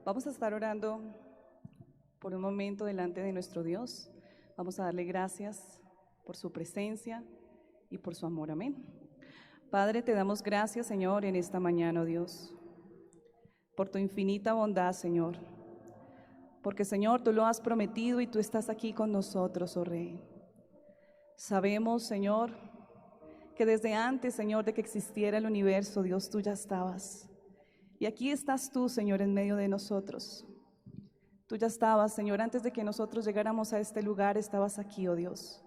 Vamos a estar orando por un momento delante de nuestro Dios. Vamos a darle gracias por su presencia y por su amor. Amén. Padre, te damos gracias, Señor, en esta mañana, oh Dios, por tu infinita bondad, Señor. Porque, Señor, tú lo has prometido y tú estás aquí con nosotros, oh Rey. Sabemos, Señor, que desde antes, Señor, de que existiera el universo, Dios, tú ya estabas. Y aquí estás tú, Señor, en medio de nosotros. Tú ya estabas, Señor, antes de que nosotros llegáramos a este lugar, estabas aquí, oh Dios.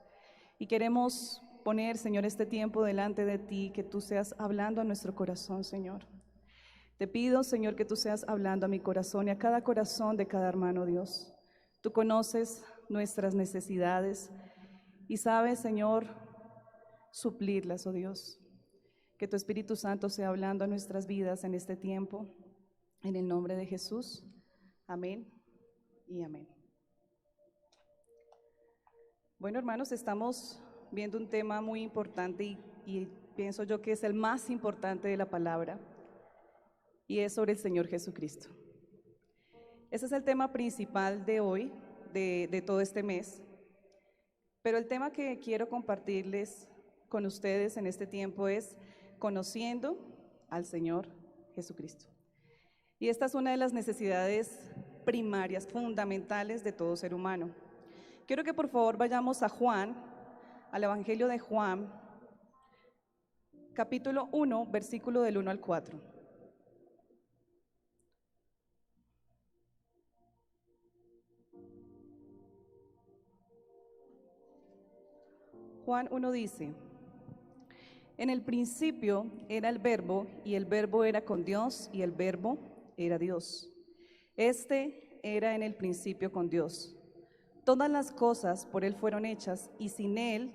Y queremos poner, Señor, este tiempo delante de ti, que tú seas hablando a nuestro corazón, Señor. Te pido, Señor, que tú seas hablando a mi corazón y a cada corazón de cada hermano, Dios. Tú conoces nuestras necesidades y sabes, Señor, suplirlas, oh Dios. Que tu Espíritu Santo sea hablando a nuestras vidas en este tiempo, en el nombre de Jesús. Amén y amén. Bueno, hermanos, estamos viendo un tema muy importante y pienso yo que es el más importante de la palabra, y es sobre el Señor Jesucristo. Ese es el tema principal de hoy, de todo este mes, pero el tema que quiero compartirles con ustedes en este tiempo es conociendo al Señor Jesucristo. Y esta es una de las necesidades primarias, fundamentales de todo ser humano. Quiero que por favor vayamos a Juan, al Evangelio de Juan, capítulo 1, versículo del 1 al 4. Juan 1 dice: en el principio era el Verbo, y el Verbo era con Dios, y el Verbo era Dios. Este era en el principio con Dios. Todas las cosas por Él fueron hechas, y sin Él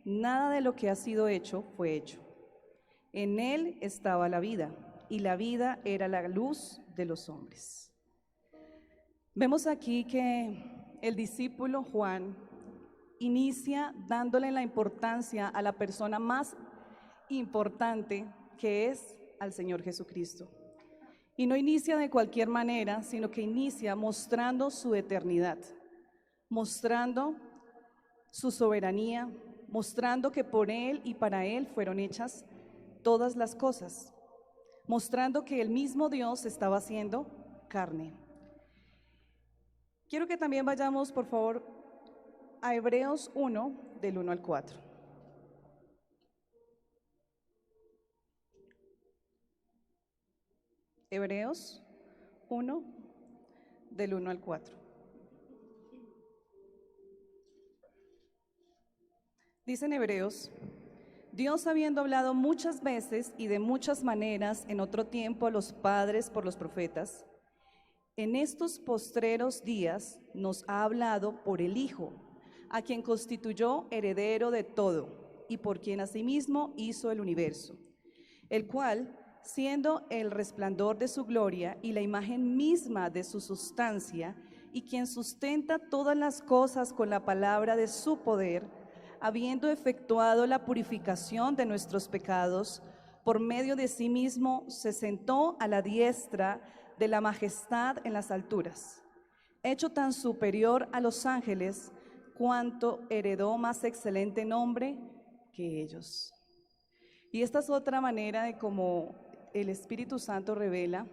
nada de lo que ha sido hecho fue hecho. En Él estaba la vida, y la vida era la luz de los hombres. Vemos aquí que el discípulo Juan inicia dándole la importancia a la persona más importante, que es al Señor Jesucristo. Y no inicia de cualquier manera, sino que inicia mostrando su eternidad, mostrando su soberanía, mostrando que por Él y para Él fueron hechas todas las cosas, mostrando que el mismo Dios estaba haciendo carne. Quiero que también vayamos, por favor, a Hebreos 1, del 1 al 4. Hebreos 1, del 1 al 4. Dicen Hebreos: Dios, habiendo hablado muchas veces y de muchas maneras en otro tiempo a los padres por los profetas, en estos postreros días nos ha hablado por el Hijo, a quien constituyó heredero de todo y por quien asimismo hizo el universo, el cual, siendo el resplandor de su gloria y la imagen misma de su sustancia, y quien sustenta todas las cosas con la palabra de su poder, habiendo efectuado la purificación de nuestros pecados, por medio de sí mismo se sentó a la diestra de la majestad en las alturas, hecho tan superior a los ángeles, cuanto heredó más excelente nombre que ellos. Y esta es otra manera de cómo el Espíritu Santo revela.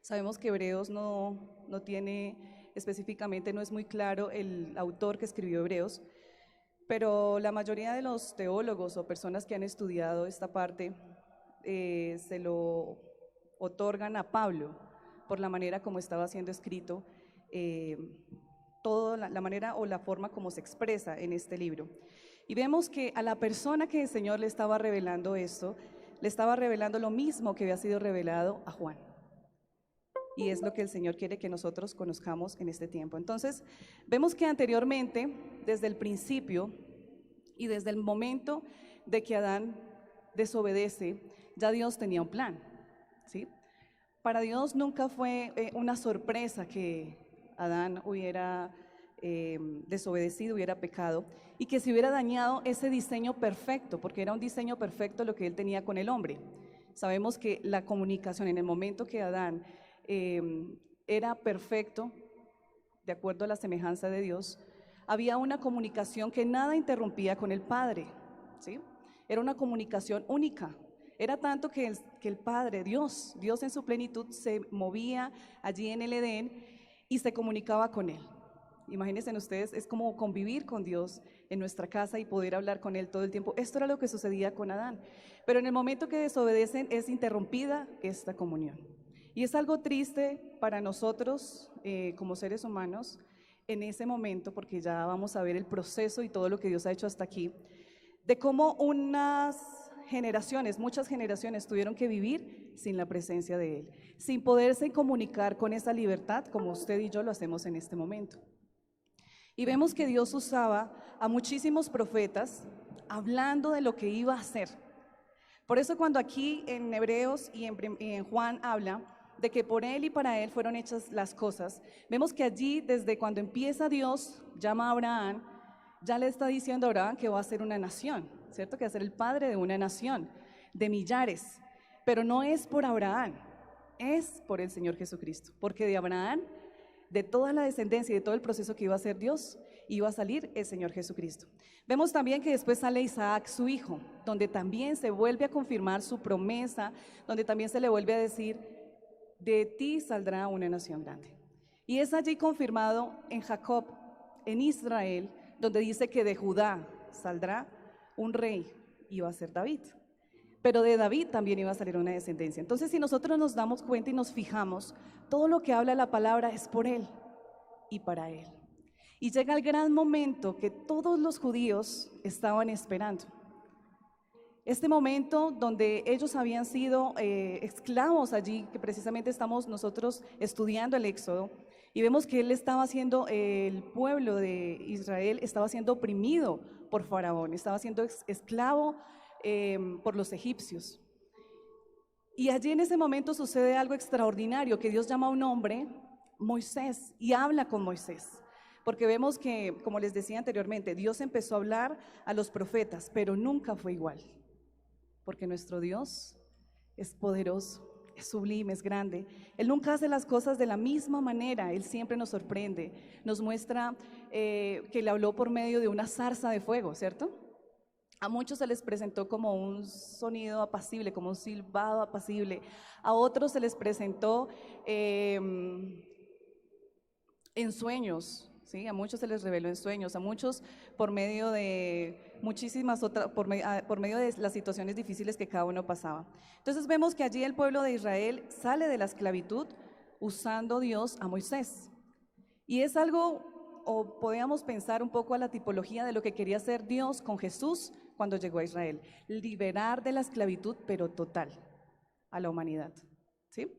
Sabemos que Hebreos no tiene específicamente, no es muy claro el autor que escribió Hebreos, pero la mayoría de los teólogos o personas que han estudiado esta parte se lo otorgan a Pablo por la manera como estaba siendo escrito, toda la manera o la forma como se expresa en este libro. Y vemos que a la persona que el Señor le estaba revelando esto, le estaba revelando lo mismo que había sido revelado a Juan. Y es lo que el Señor quiere que nosotros conozcamos en este tiempo. Entonces, vemos que anteriormente, desde el principio y desde el momento de que Adán desobedece, ya Dios tenía un plan, ¿sí? Para Dios nunca fue una sorpresa que Adán hubiera desobedecido, hubiera pecado y que se hubiera dañado ese diseño perfecto, porque era un diseño perfecto lo que él tenía con el hombre. Sabemos que la comunicación, en el momento que Adán era perfecto, de acuerdo a la semejanza de Dios, había una comunicación que nada interrumpía con el Padre, ¿sí? Era una comunicación única. Era tanto que el Padre, Dios en su plenitud, se movía allí en el Edén y se comunicaba con Él. Imagínense ustedes, es como convivir con Dios en nuestra casa y poder hablar con Él todo el tiempo. Esto era lo que sucedía con Adán. Pero en el momento que desobedecen es interrumpida esta comunión. Y es algo triste para nosotros como seres humanos en ese momento, porque ya vamos a ver el proceso y todo lo que Dios ha hecho hasta aquí, de cómo muchas generaciones tuvieron que vivir sin la presencia de Él, sin poderse comunicar con esa libertad como usted y yo lo hacemos en este momento. Y vemos que Dios usaba a muchísimos profetas hablando de lo que iba a hacer. Por eso cuando aquí en Hebreos y en Juan habla de que por Él y para Él fueron hechas las cosas, vemos que allí desde cuando empieza Dios, llama a Abraham, ya le está diciendo a Abraham que va a ser una nación, ¿cierto? Que va a ser el padre de una nación, de millares. Pero no es por Abraham, es por el Señor Jesucristo, porque de Abraham, de toda la descendencia y de todo el proceso que iba a hacer Dios, iba a salir el Señor Jesucristo. Vemos también que después sale Isaac, su hijo, donde también se vuelve a confirmar su promesa, donde también se le vuelve a decir, de ti saldrá una nación grande. Y es allí confirmado en Jacob, en Israel, donde dice que de Judá saldrá un rey, iba a ser David. Pero de David también iba a salir una descendencia. Entonces, si nosotros nos damos cuenta y nos fijamos, todo lo que habla la palabra es por él y para él. Y llega el gran momento que todos los judíos estaban esperando. Este momento donde ellos habían sido esclavos allí, que precisamente estamos nosotros estudiando el Éxodo, y vemos que él estaba siendo, el pueblo de Israel estaba siendo oprimido por Faraón, estaba siendo esclavo por los egipcios. Y allí en ese momento sucede algo extraordinario, que Dios llama a un hombre, Moisés, y habla con Moisés. Porque vemos que, como les decía anteriormente, Dios empezó a hablar a los profetas, pero nunca fue igual. Porque nuestro Dios es poderoso, es sublime, es grande. Él nunca hace las cosas de la misma manera, Él siempre nos sorprende, nos muestra que le habló por medio de una zarza de fuego, ¿cierto? A muchos se les presentó como un sonido apacible, como un silbado apacible. A otros se les presentó en sueños, ¿sí? A muchos se les reveló en sueños, a muchos por medio de muchísimas otras, por medio de las situaciones difíciles que cada uno pasaba. Entonces vemos que allí el pueblo de Israel sale de la esclavitud usando Dios a Moisés. Y es algo, o podríamos pensar un poco a la tipología de lo que quería hacer Dios con Jesús cuando llegó a Israel, liberar de la esclavitud, pero total, a la humanidad, ¿sí?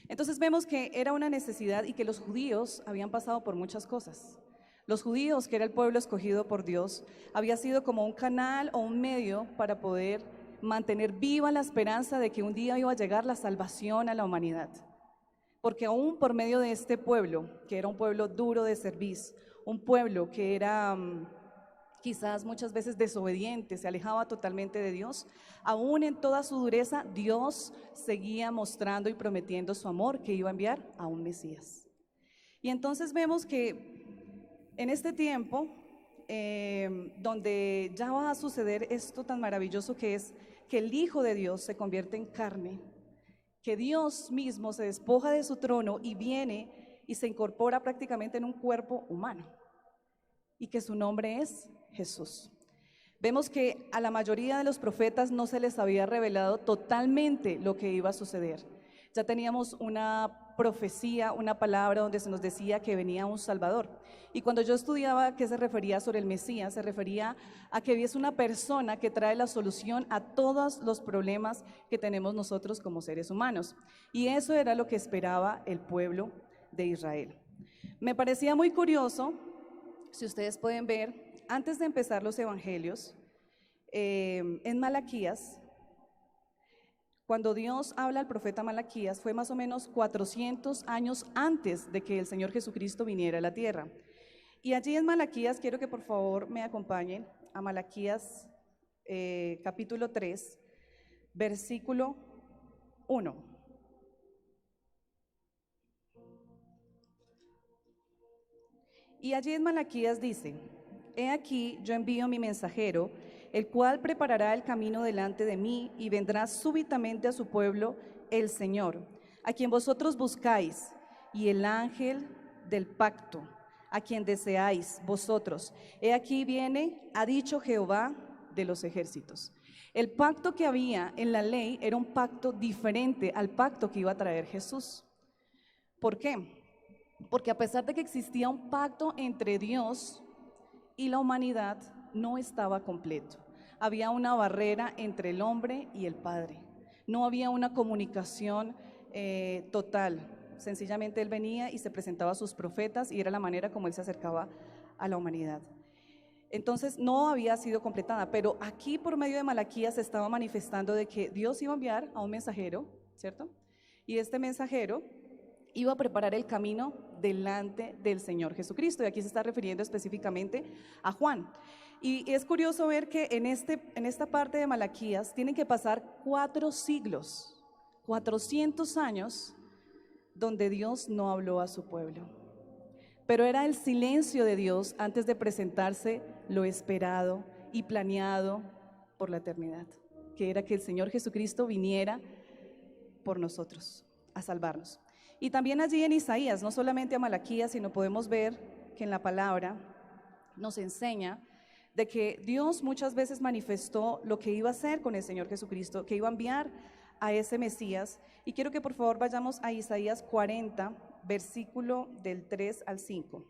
Entonces vemos que era una necesidad y que los judíos habían pasado por muchas cosas. Los judíos, que era el pueblo escogido por Dios, había sido como un canal o un medio para poder mantener viva la esperanza de que un día iba a llegar la salvación a la humanidad. Porque aún por medio de este pueblo, que era un pueblo duro de cerviz, un pueblo que era quizás muchas veces desobediente, se alejaba totalmente de Dios, aún en toda su dureza, Dios seguía mostrando y prometiendo su amor, que iba a enviar a un Mesías. Y entonces vemos que en este tiempo, donde ya va a suceder esto tan maravilloso que es que el Hijo de Dios se convierte en carne, que Dios mismo se despoja de su trono y viene y se incorpora prácticamente en un cuerpo humano, y que su nombre es Jesús. Vemos que a la mayoría de los profetas no se les había revelado totalmente lo que iba a suceder. Ya teníamos una profecía, una palabra donde se nos decía que venía un Salvador. Y cuando yo estudiaba a qué se refería sobre el Mesías, se refería a que es una persona que trae la solución a todos los problemas que tenemos nosotros como seres humanos. Y eso era lo que esperaba el pueblo de Israel. Me parecía muy curioso, si ustedes pueden ver, antes de empezar los evangelios, en Malaquías, cuando Dios habla al profeta Malaquías, fue más o menos 400 años antes de que el Señor Jesucristo viniera a la tierra. Y allí en Malaquías, quiero que por favor me acompañen a Malaquías capítulo 3, versículo 1. Y allí en Malaquías dice: He aquí, yo envío mi mensajero, el cual preparará el camino delante de mí, y vendrá súbitamente a su pueblo el Señor, a quien vosotros buscáis, y el ángel del pacto, a quien deseáis vosotros. He aquí viene, ha dicho Jehová de los ejércitos. El pacto que había en la ley era un pacto diferente al pacto que iba a traer Jesús. ¿Por qué? Porque a pesar de que existía un pacto entre Dios y la humanidad, no estaba completo. Había una barrera entre el hombre y el Padre. No había una comunicación total. Sencillamente Él venía y se presentaba a sus profetas y era la manera como Él se acercaba a la humanidad. Entonces no había sido completada, pero aquí por medio de Malaquías se estaba manifestando de que Dios iba a enviar a un mensajero, ¿cierto? Y este mensajero iba a preparar el camino delante del Señor Jesucristo. Y aquí se está refiriendo específicamente a Juan. Y es curioso ver que en esta parte de Malaquías tienen que pasar 4 siglos, 400 años, donde Dios no habló a su pueblo. Pero era el silencio de Dios antes de presentarse lo esperado y planeado por la eternidad, que era que el Señor Jesucristo viniera por nosotros, a salvarnos. Y también allí en Isaías, no solamente a Malaquías, sino podemos ver que en la palabra nos enseña de que Dios muchas veces manifestó lo que iba a hacer con el Señor Jesucristo, que iba a enviar a ese Mesías. Y quiero que por favor vayamos a Isaías 40, versículo del 3 al 5.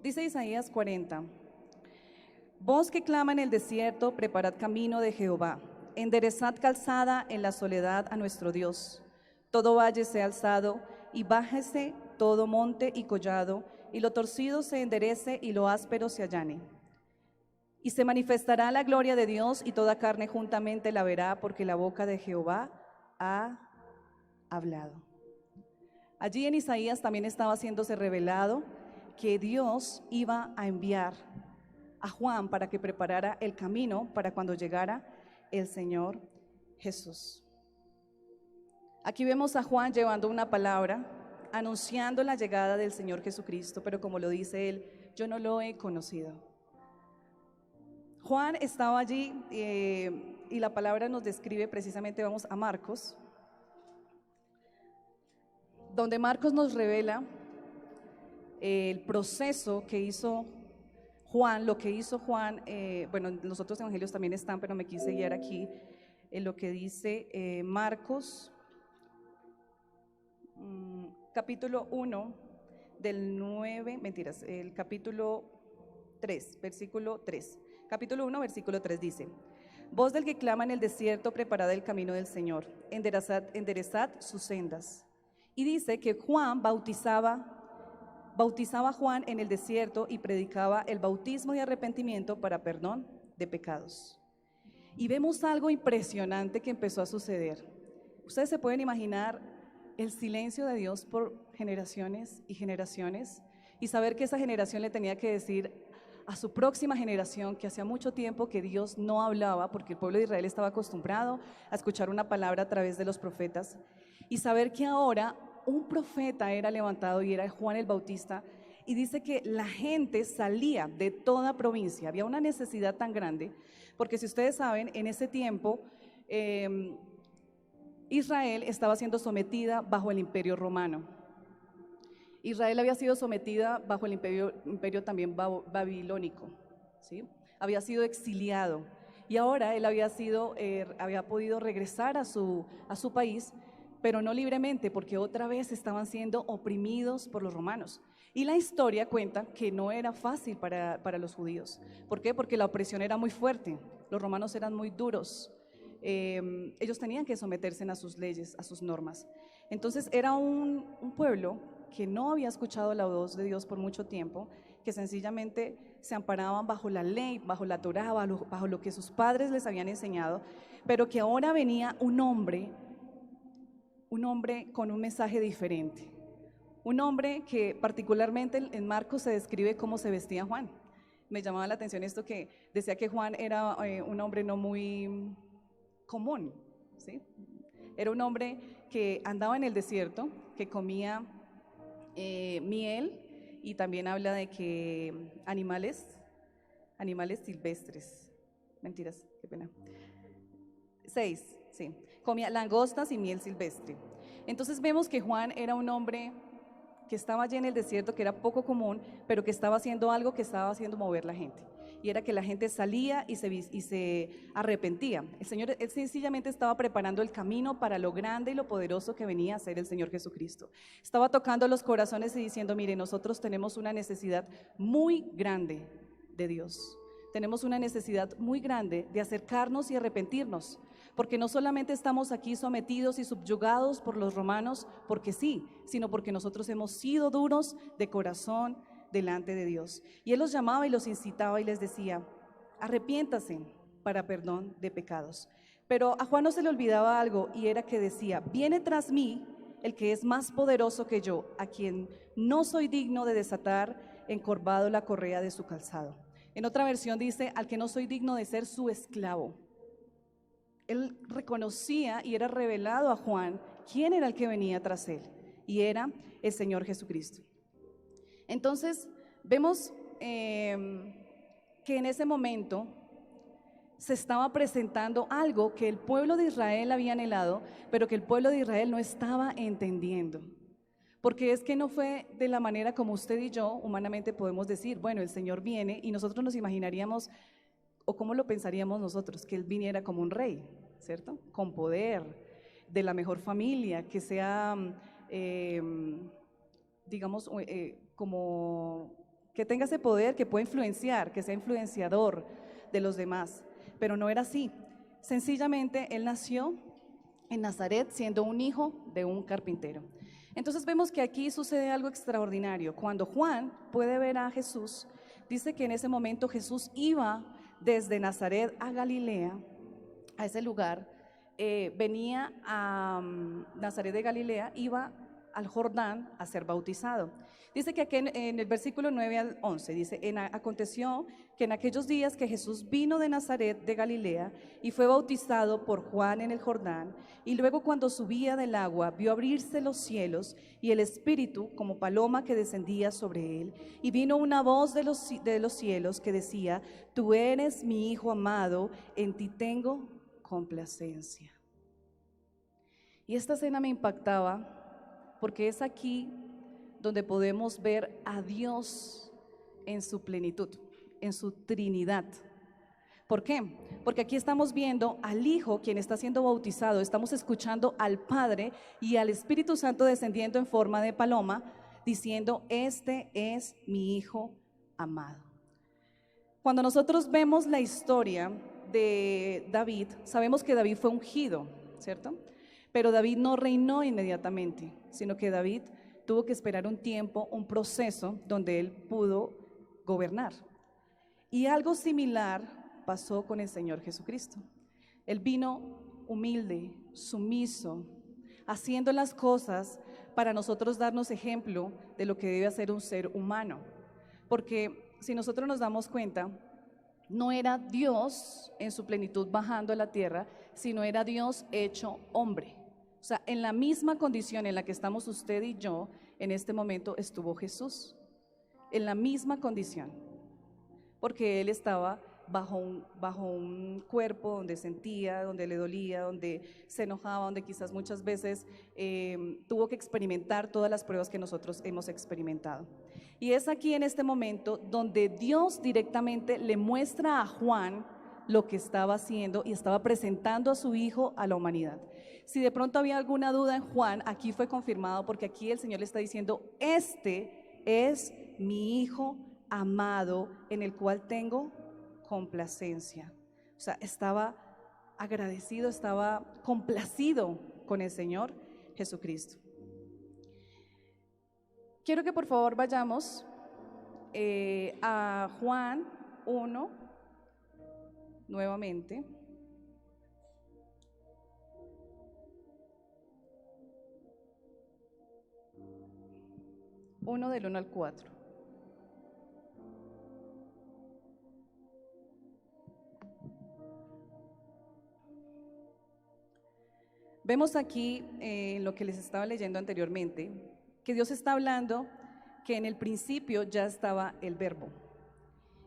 Dice Isaías 40: Voz que clama en el desierto, preparad camino de Jehová, enderezad calzada en la soledad a nuestro Dios. Todo valle sea alzado, y bájese todo monte y collado, y lo torcido se enderece, y lo áspero se allane. Y se manifestará la gloria de Dios, y toda carne juntamente la verá, porque la boca de Jehová ha hablado. Allí en Isaías también estaba haciéndose revelado que Dios iba a enviar a Juan para que preparara el camino para cuando llegara el Señor Jesús. Aquí vemos a Juan llevando una palabra, anunciando la llegada del Señor Jesucristo, pero como lo dice él, yo no lo he conocido. Juan estaba allí y la palabra nos describe precisamente, vamos a Marcos, donde Marcos nos revela el proceso que hizo Juan, lo que hizo Juan. Bueno, los otros evangelios también están, pero me quise guiar aquí en lo que dice Marcos, capítulo 1, del 9, mentiras, el capítulo 3, versículo 3. Capítulo 1, versículo 3 dice: Voz del que clama en el desierto, preparad el camino del Señor, enderezad sus sendas. Y dice que Juan bautizaba a Juan en el desierto y predicaba el bautismo de arrepentimiento para perdón de pecados. Y vemos algo impresionante que empezó a suceder. Ustedes se pueden imaginar el silencio de Dios por generaciones y generaciones, y saber que esa generación le tenía que decir a su próxima generación que hacía mucho tiempo que Dios no hablaba, porque el pueblo de Israel estaba acostumbrado a escuchar una palabra a través de los profetas, y saber que ahora un profeta era levantado y era Juan el Bautista. Y dice que la gente salía de toda provincia, había una necesidad tan grande, porque si ustedes saben, en ese tiempo Israel estaba siendo sometida bajo el imperio romano. Israel había sido sometida bajo el imperio también babilónico, ¿sí? Había sido exiliado, y ahora él había podido regresar a su país, pero no libremente, porque otra vez estaban siendo oprimidos por los romanos. Y la historia cuenta que no era fácil para los judíos. ¿Por qué? Porque la opresión era muy fuerte, los romanos eran muy duros, ellos tenían que someterse a sus leyes, a sus normas. Entonces era un pueblo que no había escuchado la voz de Dios por mucho tiempo, que sencillamente se amparaban bajo la ley, bajo la Torá, bajo lo que sus padres les habían enseñado, pero que ahora venía un hombre con un mensaje diferente. Un hombre que particularmente en Marcos se describe cómo se vestía Juan. Me llamaba la atención esto, que decía que Juan era un hombre no muy común, ¿sí? Era un hombre que andaba en el desierto, que comía miel, y también habla de que animales silvestres, mentiras, qué pena. 6, sí, comía langostas y miel silvestre. Entonces vemos que Juan era un hombre que estaba allí en el desierto, que era poco común, pero que estaba haciendo algo que estaba haciendo mover la gente. Y era que la gente salía y se arrepentía. El Señor, él sencillamente estaba preparando el camino para lo grande y lo poderoso que venía a ser el Señor Jesucristo. Estaba tocando los corazones y diciendo, mire, nosotros tenemos una necesidad muy grande de Dios. Tenemos una necesidad muy grande de acercarnos y arrepentirnos, porque no solamente estamos aquí sometidos y subyugados por los romanos, porque sí, sino porque nosotros hemos sido duros de corazón delante de Dios. Y Él los llamaba y los incitaba y les decía, arrepiéntase para perdón de pecados. Pero a Juan no se le olvidaba algo, y era que decía, viene tras mí el que es más poderoso que yo, a quien no soy digno de desatar encorvado la correa de su calzado. En otra versión dice, al que no soy digno de ser su esclavo. Él reconocía y era revelado a Juan quién era el que venía tras él, y era el Señor Jesucristo. Entonces vemos que en ese momento se estaba presentando algo que el pueblo de Israel había anhelado, pero que el pueblo de Israel no estaba entendiendo. Porque es que no fue de la manera como usted y yo humanamente podemos decir, bueno, el Señor viene, y nosotros nos imaginaríamos, o cómo lo pensaríamos nosotros, que Él viniera como un rey, ¿cierto? Con poder, de la mejor familia, que sea, digamos, como que tenga ese poder, que pueda influenciar, que sea influenciador de los demás. Pero no era así. Sencillamente, Él nació en Nazaret siendo un hijo de un carpintero. Entonces vemos que aquí sucede algo extraordinario. Cuando Juan puede ver a Jesús, dice que en ese momento Jesús iba desde Nazaret a Galilea, a ese lugar, venía a Nazaret de Galilea, iba al Jordán a ser bautizado. Dice que aquí en el versículo 9 al 11, dice, aconteció que en aquellos días que Jesús vino de Nazaret de Galilea y fue bautizado por Juan en el Jordán, y luego cuando subía del agua vio abrirse los cielos y el Espíritu como paloma que descendía sobre él, y vino una voz de los cielos que decía, tú eres mi Hijo amado, en ti tengo complacencia. Y esta escena me impactaba porque es aquí donde podemos ver a Dios en su plenitud, en su Trinidad. ¿Por qué? Porque aquí estamos viendo al Hijo, quien está siendo bautizado, estamos escuchando al Padre y al Espíritu Santo descendiendo en forma de paloma, diciendo, este es mi Hijo amado. Cuando nosotros vemos la historia de David, sabemos que David fue ungido, ¿cierto? Pero David no reinó inmediatamente, sino que David tuvo que esperar un tiempo, un proceso donde él pudo gobernar. Y algo similar pasó con el Señor Jesucristo. Él vino humilde, sumiso, haciendo las cosas para nosotros darnos ejemplo de lo que debe hacer un ser humano. Porque si nosotros nos damos cuenta, no era Dios en su plenitud bajando a la tierra, sino era Dios hecho hombre. O sea, en la misma condición en la que estamos usted y yo en este momento estuvo Jesús, en la misma condición, porque Él estaba bajo un cuerpo donde sentía, donde le dolía, donde se enojaba, donde quizás muchas veces tuvo que experimentar todas las pruebas que nosotros hemos experimentado. Y es aquí en este momento donde Dios directamente le muestra a Juan lo que estaba haciendo y estaba presentando a su Hijo a la humanidad. Si de pronto había alguna duda en Juan, aquí fue confirmado, porque aquí el Señor le está diciendo, este es mi Hijo amado, en el cual tengo complacencia. O sea, estaba agradecido, estaba complacido con el Señor Jesucristo. Quiero que por favor vayamos a Juan 1 nuevamente. Uno del 1 al 4. Vemos aquí, en lo que les estaba leyendo anteriormente, que Dios está hablando que en el principio ya estaba el verbo,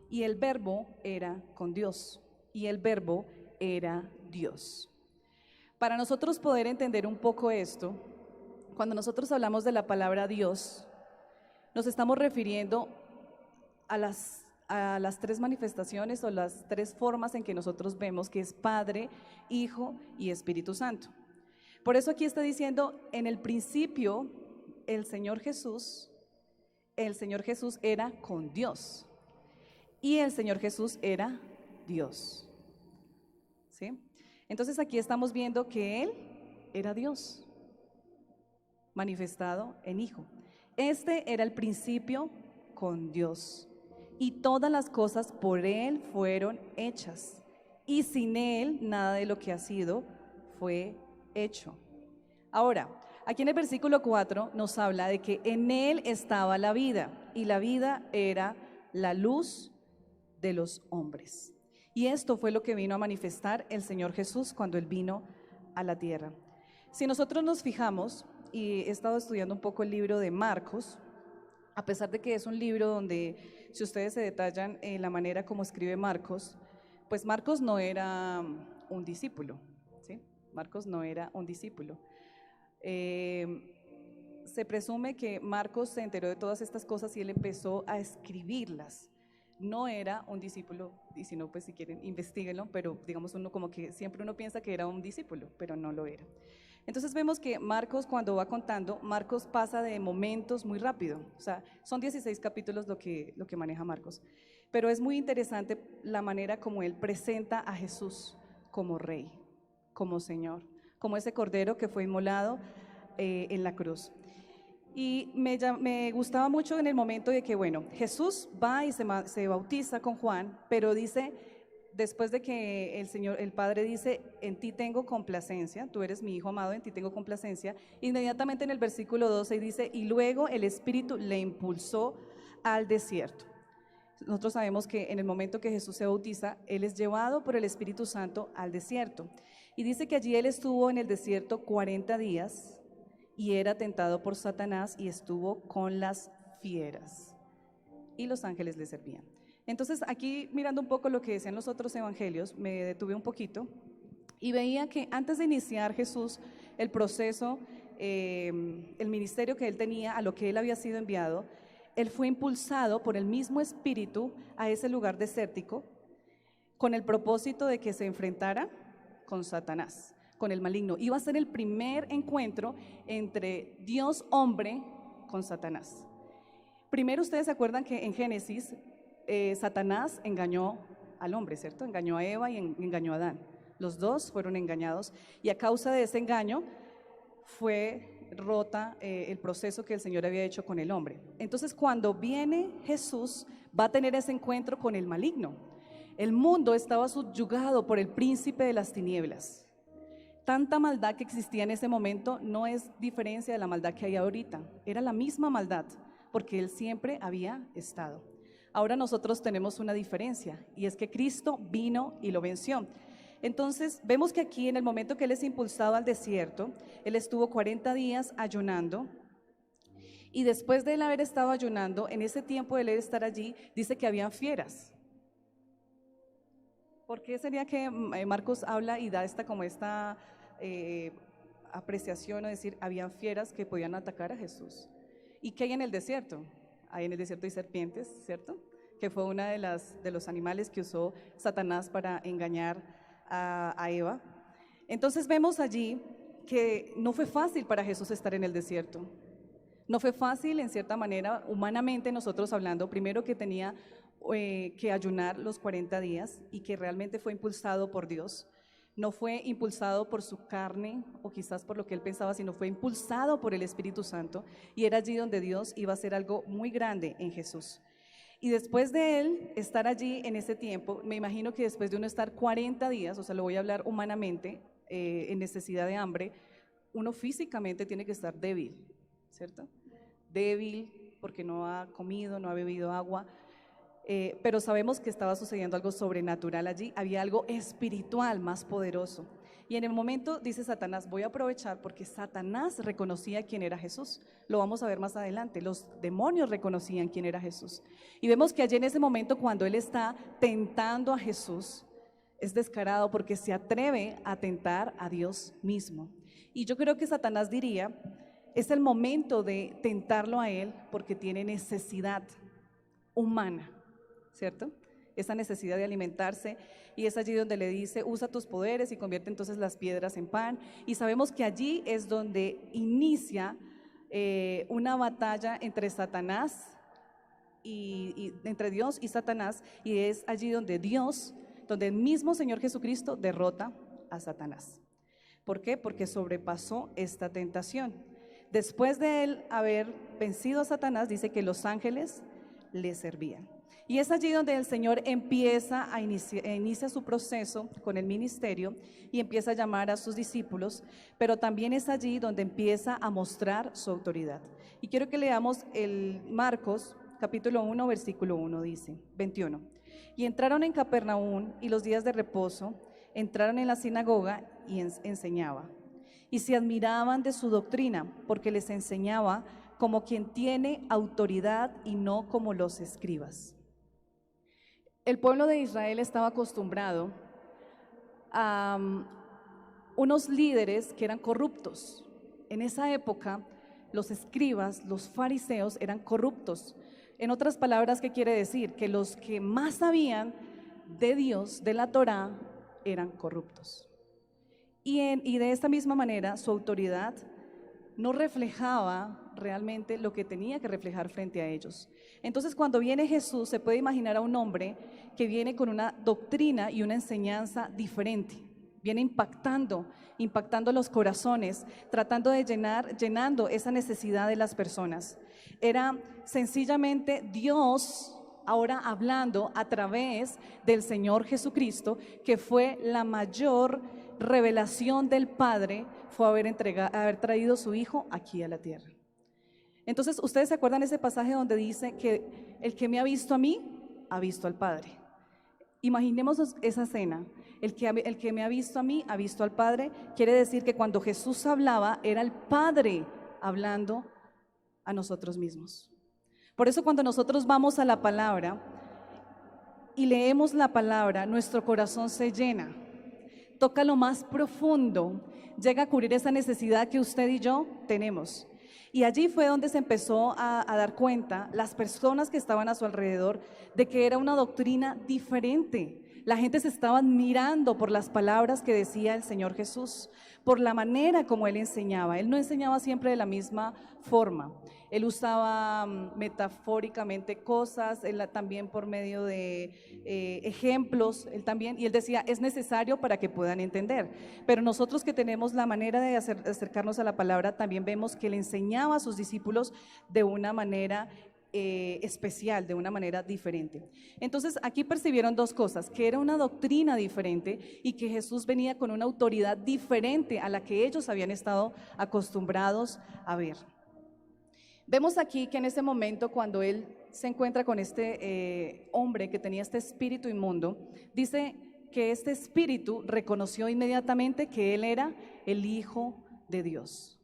y el verbo era con Dios, y el verbo era Dios. Para nosotros poder entender un poco esto, cuando nosotros hablamos de la palabra Dios, nos estamos refiriendo a las tres manifestaciones o las tres formas en que nosotros vemos que es Padre, Hijo y Espíritu Santo. Por eso aquí está diciendo, en el principio, el Señor Jesús era con Dios y el Señor Jesús era Dios. ¿Sí? Entonces aquí estamos viendo que Él era Dios, manifestado en Hijo. Este era el principio con Dios, y todas las cosas por Él fueron hechas, y sin Él nada de lo que ha sido fue hecho. Ahora, aquí en el versículo 4 nos habla de que en Él estaba la vida, y la vida era la luz de los hombres. Y esto fue lo que vino a manifestar el Señor Jesús cuando Él vino a la tierra. Si nosotros nos fijamos, y he estado estudiando un poco el libro de Marcos, a pesar de que es un libro donde, si ustedes se detallan la manera como escribe Marcos, pues Marcos no era un discípulo, ¿sí? Marcos no era un discípulo. Se presume que Marcos se enteró de todas estas cosas y él empezó a escribirlas. No era un discípulo, y si no, pues si quieren, investíguenlo, pero digamos uno como que siempre uno piensa que era un discípulo, pero no lo era. Entonces vemos que Marcos, cuando va contando, Marcos pasa de momentos muy rápido, o sea, son 16 capítulos lo que maneja Marcos, pero es muy interesante la manera como él presenta a Jesús como rey, como Señor, como ese cordero que fue inmolado en la cruz. Y me gustaba mucho en el momento de que, bueno, Jesús va y se bautiza con Juan, pero dice, después de que el Padre dice, en ti tengo complacencia, tú eres mi Hijo amado, en ti tengo complacencia, inmediatamente en el versículo 12 dice, y luego el Espíritu le impulsó al desierto. Nosotros sabemos que en el momento que Jesús se bautiza, Él es llevado por el Espíritu Santo al desierto. Y dice que allí Él estuvo en el desierto 40 días y era tentado por Satanás y estuvo con las fieras. Y los ángeles le servían. Entonces aquí mirando un poco lo que decían los otros evangelios, me detuve un poquito y veía que antes de iniciar Jesús el proceso, el ministerio que Él tenía, a lo que Él había sido enviado, Él fue impulsado por el mismo Espíritu a ese lugar desértico con el propósito de que se enfrentara con Satanás, con el maligno. Iba a ser el primer encuentro entre Dios hombre con Satanás. Primero, ustedes se acuerdan que en Génesis Satanás engañó al hombre, ¿cierto? Engañó a Eva y engañó a Adán. Los dos fueron engañados y a causa de ese engaño fue rota el proceso que el Señor había hecho con el hombre. Entonces, cuando viene Jesús, va a tener ese encuentro con el maligno. El mundo estaba subyugado por el príncipe de las tinieblas. Tanta maldad que existía en ese momento no es diferencia de la maldad que hay ahorita. Era la misma maldad, porque Él siempre había estado. Ahora nosotros tenemos una diferencia, y es que Cristo vino y lo venció. Entonces vemos que aquí en el momento que Él es impulsado al desierto, Él estuvo 40 días ayunando, y después de Él haber estado ayunando, en ese tiempo de Él estar allí, dice que habían fieras. ¿Por qué sería que Marcos habla y da esta apreciación, o decir, habían fieras que podían atacar a Jesús? ¿Y qué hay en el desierto? Ahí en el desierto hay serpientes, ¿cierto? Que fue una de los animales que usó Satanás para engañar a Eva. Entonces vemos allí que no fue fácil para Jesús estar en el desierto. No fue fácil, en cierta manera, humanamente nosotros hablando, primero que tenía que ayunar los 40 días y que realmente fue impulsado por Dios. No fue impulsado por su carne o quizás por lo que él pensaba, sino fue impulsado por el Espíritu Santo, y era allí donde Dios iba a hacer algo muy grande en Jesús. Y después de él estar allí en ese tiempo, me imagino que después de uno estar 40 días, o sea, lo voy a hablar humanamente, en necesidad de hambre, uno físicamente tiene que estar débil, ¿cierto? Débil porque no ha comido, no ha bebido agua. Pero sabemos que estaba sucediendo algo sobrenatural allí, había algo espiritual más poderoso. Y en el momento dice Satanás, voy a aprovechar porque Satanás reconocía quién era Jesús. Lo vamos a ver más adelante. Los demonios reconocían quién era Jesús. Y vemos que allí en ese momento cuando él está tentando a Jesús, es descarado porque se atreve a tentar a Dios mismo. Y yo creo que Satanás diría, es el momento de tentarlo a él porque tiene necesidad humana, ¿cierto? Esa necesidad de alimentarse, y es allí donde le dice, usa tus poderes y convierte entonces las piedras en pan, y sabemos que allí es donde inicia una batalla entre Satanás y entre Dios y Satanás, y es allí donde donde el mismo Señor Jesucristo derrota a Satanás. ¿Por qué? Porque sobrepasó esta tentación. Después de él haber vencido a Satanás, dice que los ángeles le servían. Y es allí donde el Señor inicia su proceso con el ministerio y empieza a llamar a sus discípulos, pero también es allí donde empieza a mostrar su autoridad. Y quiero que leamos el Marcos, capítulo 1, versículo 1, dice, 21. Y entraron en Capernaum y los días de reposo, entraron en la sinagoga y enseñaba. Y se admiraban de su doctrina, porque les enseñaba como quien tiene autoridad y no como los escribas. El pueblo de Israel estaba acostumbrado a unos líderes que eran corruptos. En esa época, los escribas, los fariseos eran corruptos. En otras palabras, ¿qué quiere decir? Que los que más sabían de Dios, de la Torá, eran corruptos. Y de esta misma manera, su autoridad no reflejaba realmente lo que tenía que reflejar frente a ellos. Entonces, cuando viene Jesús, se puede imaginar a un hombre que viene con una doctrina y una enseñanza diferente. Viene impactando los corazones, tratando de llenando esa necesidad de las personas. Era sencillamente Dios ahora hablando a través del Señor Jesucristo, que fue la mayor revelación del Padre, fue haber traído su Hijo aquí a la tierra. Entonces, ¿ustedes se acuerdan ese pasaje donde dice que el que me ha visto a mí, ha visto al Padre? Imaginemos esa escena. El que me ha visto a mí, ha visto al Padre. Quiere decir que cuando Jesús hablaba, era el Padre hablando a nosotros mismos. Por eso cuando nosotros vamos a la palabra y leemos la palabra, nuestro corazón se llena, toca lo más profundo, llega a cubrir esa necesidad que usted y yo tenemos. Y allí fue donde se empezó a dar cuenta las personas que estaban a su alrededor de que era una doctrina diferente. La gente se estaba mirando por las palabras que decía el Señor Jesús, por la manera como Él enseñaba. Él no enseñaba siempre de la misma forma. Él usaba metafóricamente cosas, él también por medio de ejemplos, y él decía, es necesario para que puedan entender. Pero nosotros que tenemos la manera de acercarnos a la palabra, también vemos que Él enseñaba a sus discípulos de una manera especial, de una manera diferente. Entonces aquí percibieron dos cosas, que era una doctrina diferente y que Jesús venía con una autoridad diferente a la que ellos habían estado acostumbrados a ver. Vemos aquí que en ese momento, cuando él se encuentra con este hombre que tenía este espíritu inmundo, dice que este espíritu reconoció inmediatamente que él era el Hijo de Dios.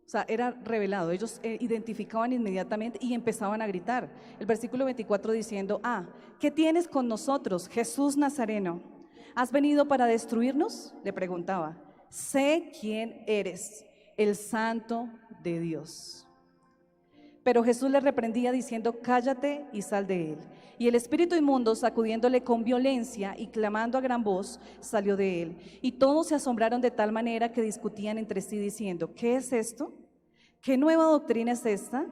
O sea, era revelado, ellos identificaban inmediatamente y empezaban a gritar. El versículo 24 diciendo, ¿qué tienes con nosotros, Jesús Nazareno? ¿Has venido para destruirnos? Le preguntaba. Sé quién eres, el Santo de Dios. Pero Jesús le reprendía diciendo, cállate y sal de él. Y el espíritu inmundo, sacudiéndole con violencia y clamando a gran voz, salió de él. Y todos se asombraron de tal manera que discutían entre sí diciendo, ¿qué es esto? ¿Qué nueva doctrina es esta?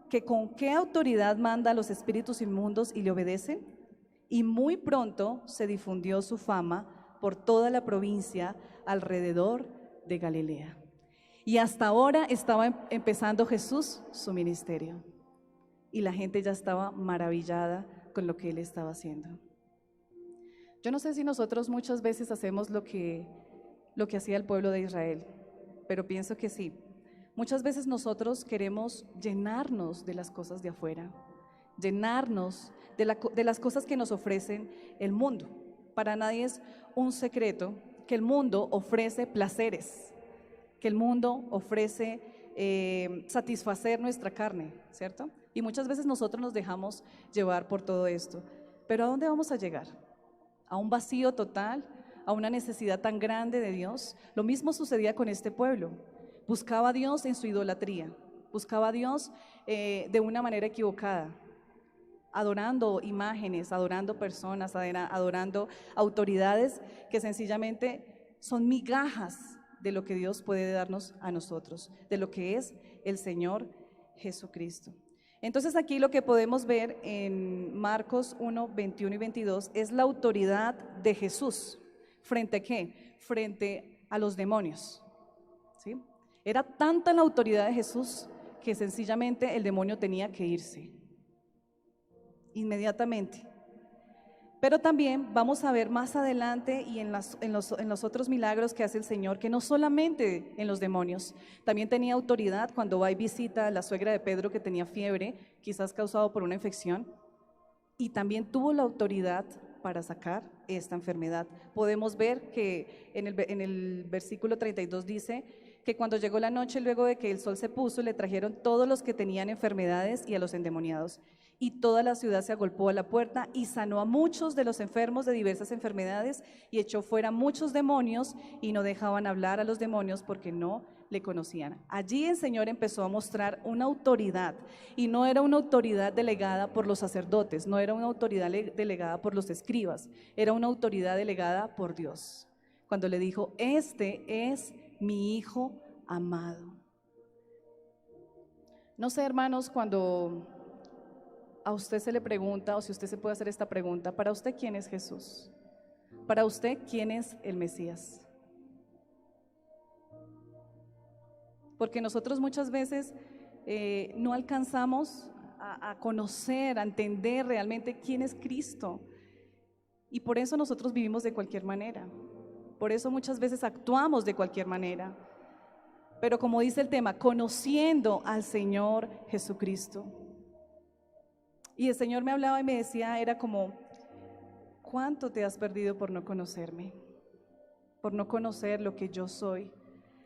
¿Que con qué autoridad manda a los espíritus inmundos y le obedecen? Y muy pronto se difundió su fama por toda la provincia alrededor de Galilea. Y hasta ahora estaba empezando Jesús su ministerio. Y la gente ya estaba maravillada con lo que él estaba haciendo. Yo no sé si nosotros muchas veces hacemos lo que hacía el pueblo de Israel, pero pienso que sí. Muchas veces nosotros queremos llenarnos de las cosas de afuera, llenarnos de las cosas que nos ofrecen el mundo. Para nadie es un secreto que el mundo ofrece placeres, que el mundo ofrece satisfacer nuestra carne, ¿cierto? Y muchas veces nosotros nos dejamos llevar por todo esto. Pero ¿a dónde vamos a llegar? ¿A un vacío total? ¿A una necesidad tan grande de Dios? Lo mismo sucedía con este pueblo. Buscaba a Dios en su idolatría, buscaba a Dios de una manera equivocada, adorando imágenes, adorando personas, adorando autoridades que sencillamente son migajas de lo que Dios puede darnos a nosotros, de lo que es el Señor Jesucristo. Entonces aquí lo que podemos ver en Marcos 1, 21 y 22 es la autoridad de Jesús. ¿Frente a qué? Frente a los demonios, ¿sí? Era tanta la autoridad de Jesús que sencillamente el demonio tenía que irse inmediatamente. Pero también vamos a ver más adelante y en los otros milagros que hace el Señor, que no solamente en los demonios, también tenía autoridad cuando va y visita a la suegra de Pedro que tenía fiebre, quizás causado por una infección, y también tuvo la autoridad para sacar esta enfermedad. Podemos ver que en el versículo 32 dice que cuando llegó la noche, luego de que el sol se puso, le trajeron todos los que tenían enfermedades y a los endemoniados. Y toda la ciudad se agolpó a la puerta y sanó a muchos de los enfermos de diversas enfermedades y echó fuera muchos demonios y no dejaban hablar a los demonios porque no le conocían. Allí el Señor empezó a mostrar una autoridad y no era una autoridad delegada por los sacerdotes, no era una autoridad delegada por los escribas, era una autoridad delegada por Dios. Cuando le dijo, este es mi Hijo amado. No sé, hermanos, cuando a usted se le pregunta, o si usted se puede hacer esta pregunta, ¿para usted quién es Jesús? ¿Para usted quién es el Mesías? Porque nosotros muchas veces no alcanzamos a conocer, a entender realmente quién es Cristo. Y por eso nosotros vivimos de cualquier manera. Por eso muchas veces actuamos de cualquier manera. Pero como dice el tema, conociendo al Señor Jesucristo. Y el Señor me hablaba y me decía, era como, ¿cuánto te has perdido por no conocerme? Por no conocer lo que yo soy,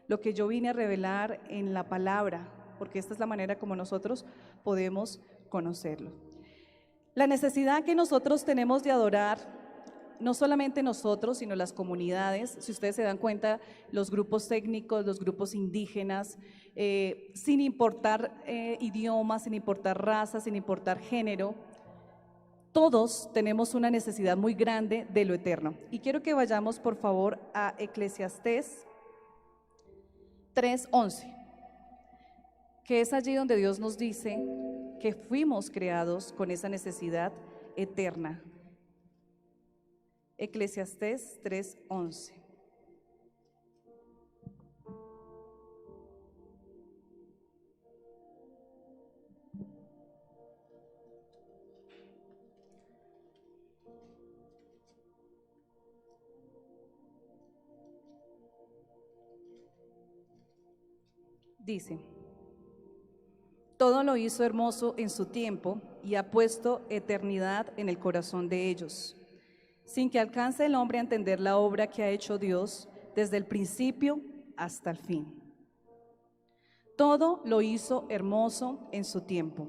lo que yo vine a revelar en la palabra, porque esta es la manera como nosotros podemos conocerlo. La necesidad que nosotros tenemos de adorar, no solamente nosotros, sino las comunidades, si ustedes se dan cuenta, los grupos técnicos, los grupos indígenas, sin importar idioma, sin importar raza, sin importar género, todos tenemos una necesidad muy grande de lo eterno. Y quiero que vayamos, por favor, a Eclesiastés 3:11, que es allí donde Dios nos dice que fuimos creados con esa necesidad eterna. Eclesiastés 3:11. Dice, todo lo hizo hermoso en su tiempo y ha puesto eternidad en el corazón de ellos, sin que alcance el hombre a entender la obra que ha hecho Dios desde el principio hasta el fin. Todo lo hizo hermoso en su tiempo.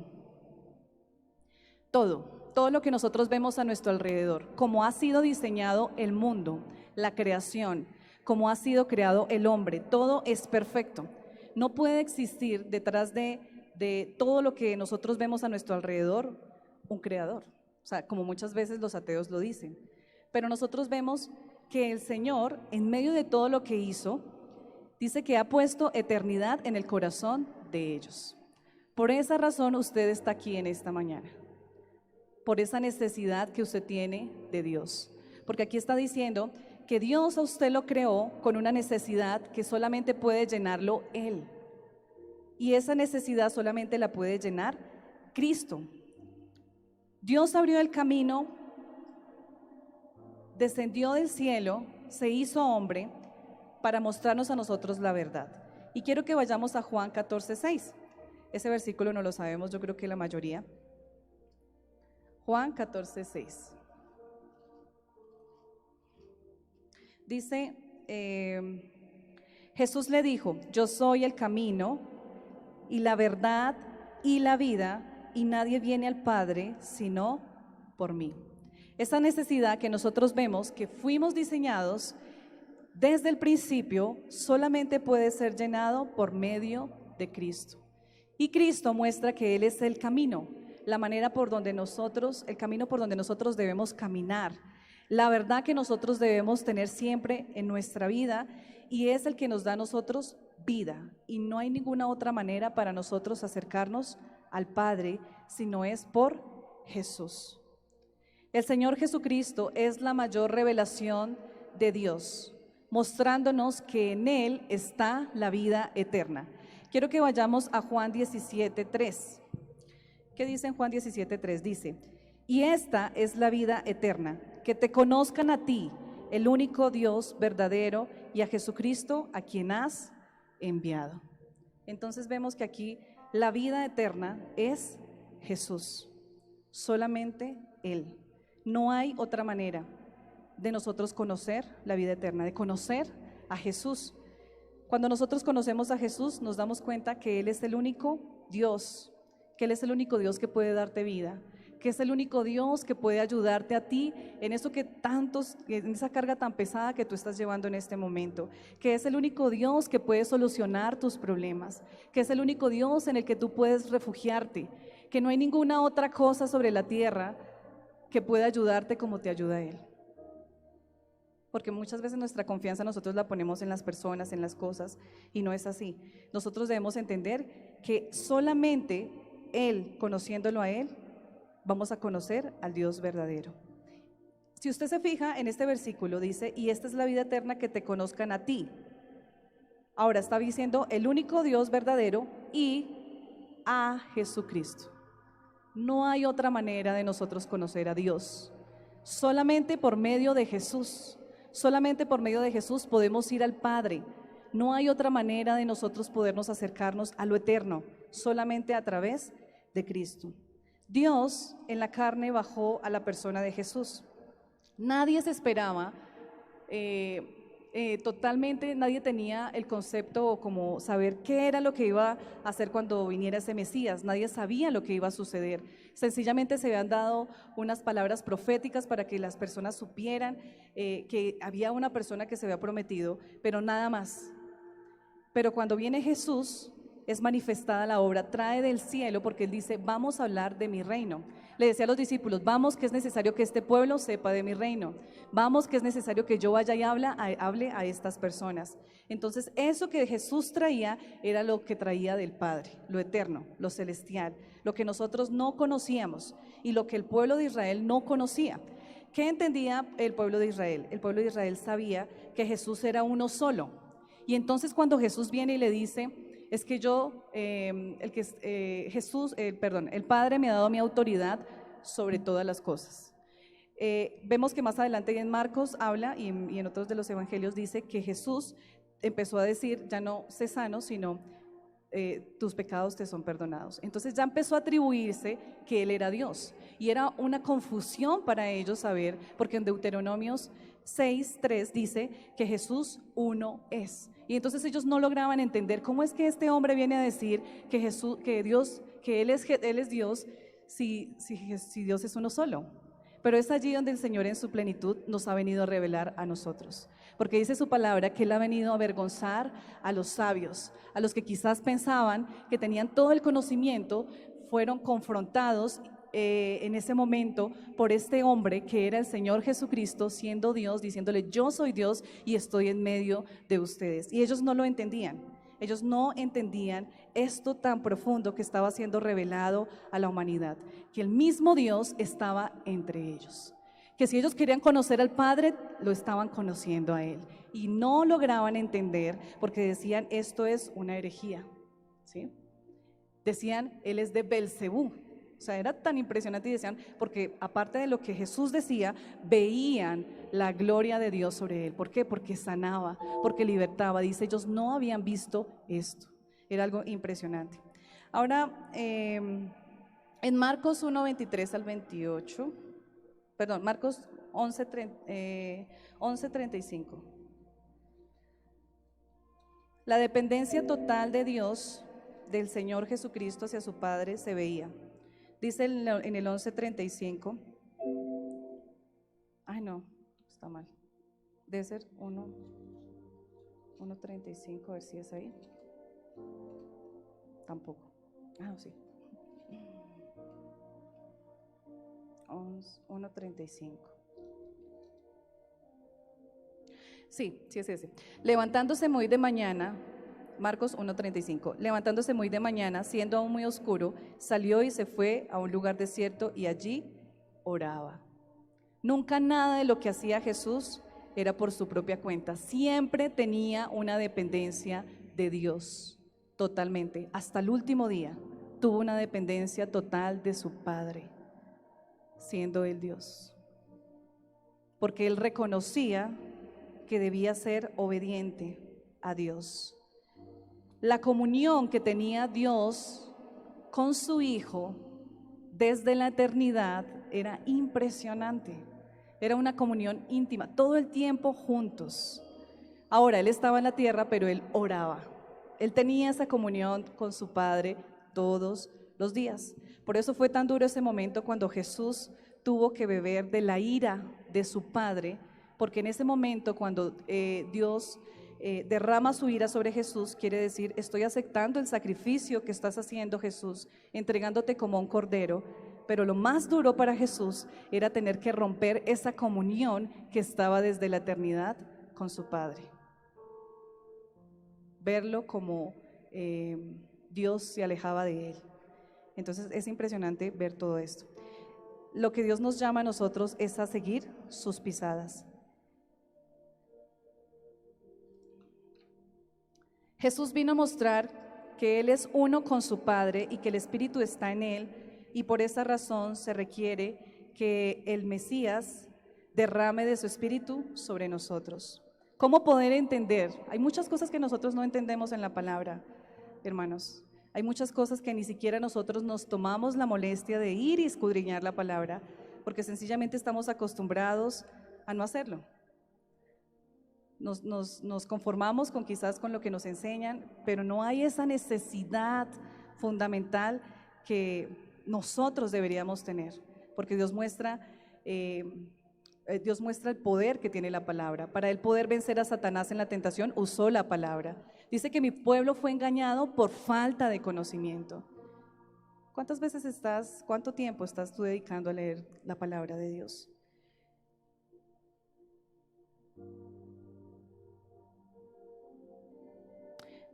Todo lo que nosotros vemos a nuestro alrededor, como ha sido diseñado el mundo, la creación, como ha sido creado el hombre, todo es perfecto. No puede existir detrás de todo lo que nosotros vemos a nuestro alrededor un creador. O sea, como muchas veces los ateos lo dicen. Pero nosotros vemos que el Señor, en medio de todo lo que hizo, dice que ha puesto eternidad en el corazón de ellos. Por esa razón usted está aquí en esta mañana. Por esa necesidad que usted tiene de Dios. Porque aquí está diciendo que Dios a usted lo creó con una necesidad que solamente puede llenarlo Él. Y esa necesidad solamente la puede llenar Cristo. Dios abrió el camino, descendió del cielo, se hizo hombre para mostrarnos a nosotros la verdad. Y quiero que vayamos a Juan 14:6. Ese versículo no lo sabemos, yo creo que la mayoría. Juan 14:6. Dice, Jesús le dijo, yo soy el camino y la verdad y la vida, y nadie viene al Padre sino por mí. Esa necesidad que nosotros vemos, que fuimos diseñados desde el principio, solamente puede ser llenado por medio de Cristo. Y Cristo muestra que Él es el camino, la manera por donde nosotros, el camino por donde nosotros debemos caminar, la verdad que nosotros debemos tener siempre en nuestra vida, y es el que nos da a nosotros vida. Y no hay ninguna otra manera para nosotros acercarnos al Padre, sino es por Jesús. El Señor Jesucristo es la mayor revelación de Dios, mostrándonos que en Él está la vida eterna. Quiero que vayamos a Juan 17:3. ¿Qué dice en Juan 17:3? Dice, y esta es la vida eterna, que te conozcan a ti, el único Dios verdadero, y a Jesucristo, a quien has enviado. Entonces vemos que aquí la vida eterna es Jesús, solamente Él. No hay otra manera de nosotros conocer la vida eterna, de conocer a Jesús. Cuando nosotros conocemos a Jesús, nos damos cuenta que Él es el único Dios, que Él es el único Dios que puede darte vida, que es el único Dios que puede ayudarte a ti en eso en esa carga tan pesada que tú estás llevando en este momento, que es el único Dios que puede solucionar tus problemas, que es el único Dios en el que tú puedes refugiarte, que no hay ninguna otra cosa sobre la tierra que pueda ayudarte como te ayuda Él. Porque muchas veces nuestra confianza nosotros la ponemos en las personas, en las cosas, y no es así. Nosotros debemos entender que solamente Él, conociéndolo a Él, vamos a conocer al Dios verdadero. Si usted se fija en este versículo, dice, y esta es la vida eterna, que te conozcan a ti. Ahora está diciendo el único Dios verdadero y a Jesucristo. No hay otra manera de nosotros conocer a Dios, solamente por medio de Jesús. Solamente por medio de Jesús podemos ir al Padre. No hay otra manera de nosotros podernos acercarnos a lo eterno, solamente a través de Cristo. Dios en la carne bajó a la persona de Jesús. Nadie se esperaba, totalmente nadie tenía el concepto como saber qué era lo que iba a hacer cuando viniera ese Mesías. Nadie sabía lo que iba a suceder. Sencillamente se habían dado unas palabras proféticas para que las personas supieran que había una persona que se había prometido, pero nada más. Pero cuando viene Jesús, es manifestada la obra, trae del cielo, porque Él dice, vamos a hablar de mi reino. Le decía a los discípulos, vamos que es necesario que este pueblo sepa de mi reino, vamos que es necesario que yo vaya y hable a estas personas. Entonces eso que Jesús traía era lo que traía del Padre, lo eterno, lo celestial, lo que nosotros no conocíamos y lo que el pueblo de Israel no conocía. ¿Qué entendía el pueblo de Israel? El pueblo de Israel sabía que Jesús era uno solo. Y entonces cuando Jesús viene y le dice, es que el Padre me ha dado mi autoridad sobre todas las cosas. Vemos que más adelante en Marcos habla y en otros de los evangelios dice que Jesús empezó a decir, ya no sé sano, sino tus pecados te son perdonados. Entonces ya empezó a atribuirse que Él era Dios. Y era una confusión para ellos saber, porque en Deuteronomios 6:3 dice que Jesús uno es. Y entonces ellos no lograban entender cómo es que este hombre viene a decir que Él es Dios, si Dios es uno solo. Pero es allí donde el Señor en su plenitud nos ha venido a revelar a nosotros. Porque dice su palabra que Él ha venido a avergonzar a los sabios, a los que quizás pensaban que tenían todo el conocimiento, fueron confrontados en ese momento por este hombre que era el Señor Jesucristo, siendo Dios, diciéndole, yo soy Dios y estoy en medio de ustedes. Y ellos no lo entendían. Ellos no entendían esto tan profundo que estaba siendo revelado a la humanidad, que el mismo Dios estaba entre ellos, que si ellos querían conocer al Padre, lo estaban conociendo a Él, y no lograban entender porque decían, esto es una herejía, ¿sí? Decían, Él es de Belcebú. O sea, era tan impresionante y decían, porque aparte de lo que Jesús decía, veían la gloria de Dios sobre Él. ¿Por qué? Porque sanaba, porque libertaba. Dice, ellos no habían visto esto. Era algo impresionante. Ahora, en Marcos 1:23 al 28, perdón, Marcos 11:35. La dependencia total de Dios, del Señor Jesucristo hacia su Padre, se veía. Dice en el 11:35. Ay, no, está mal. Debe ser 1:35, a ver si es ahí. Tampoco. Ah, sí. 1:35. Sí, sí es ese. Levantándose muy de mañana, Marcos 1:35, levantándose muy de mañana, siendo aún muy oscuro, salió y se fue a un lugar desierto y allí oraba. Nunca nada de lo que hacía Jesús era por su propia cuenta. Siempre tenía una dependencia de Dios, totalmente. Hasta el último día tuvo una dependencia total de su Padre, siendo Él Dios. Porque Él reconocía que debía ser obediente a Dios. La comunión que tenía Dios con su Hijo desde la eternidad era impresionante. Era una comunión íntima, todo el tiempo juntos. Ahora, Él estaba en la tierra, pero Él oraba. Él tenía esa comunión con su Padre todos los días. Por eso fue tan duro ese momento cuando Jesús tuvo que beber de la ira de su Padre, porque en ese momento cuando Dios derrama su ira sobre Jesús, quiere decir, estoy aceptando el sacrificio que estás haciendo, Jesús, entregándote como un cordero. Pero lo más duro para Jesús era tener que romper esa comunión que estaba desde la eternidad con su Padre. Verlo como Dios se alejaba de él. Entonces es impresionante ver todo esto. Lo que Dios nos llama a nosotros es a seguir sus pisadas. Jesús vino a mostrar que Él es uno con su Padre y que el Espíritu está en Él, y por esa razón se requiere que el Mesías derrame de su Espíritu sobre nosotros. ¿Cómo poder entender? Hay muchas cosas que nosotros no entendemos en la palabra, hermanos. Hay muchas cosas que ni siquiera nosotros nos tomamos la molestia de ir y escudriñar la palabra, porque sencillamente estamos acostumbrados a no hacerlo. Nos conformamos con quizás con lo que nos enseñan, pero no hay esa necesidad fundamental que nosotros deberíamos tener, porque Dios muestra el poder que tiene la palabra. Para Él poder vencer a Satanás en la tentación, usó la palabra. Dice que mi pueblo fue engañado por falta de conocimiento. ¿Cuánto tiempo estás tú dedicando a leer la palabra de Dios?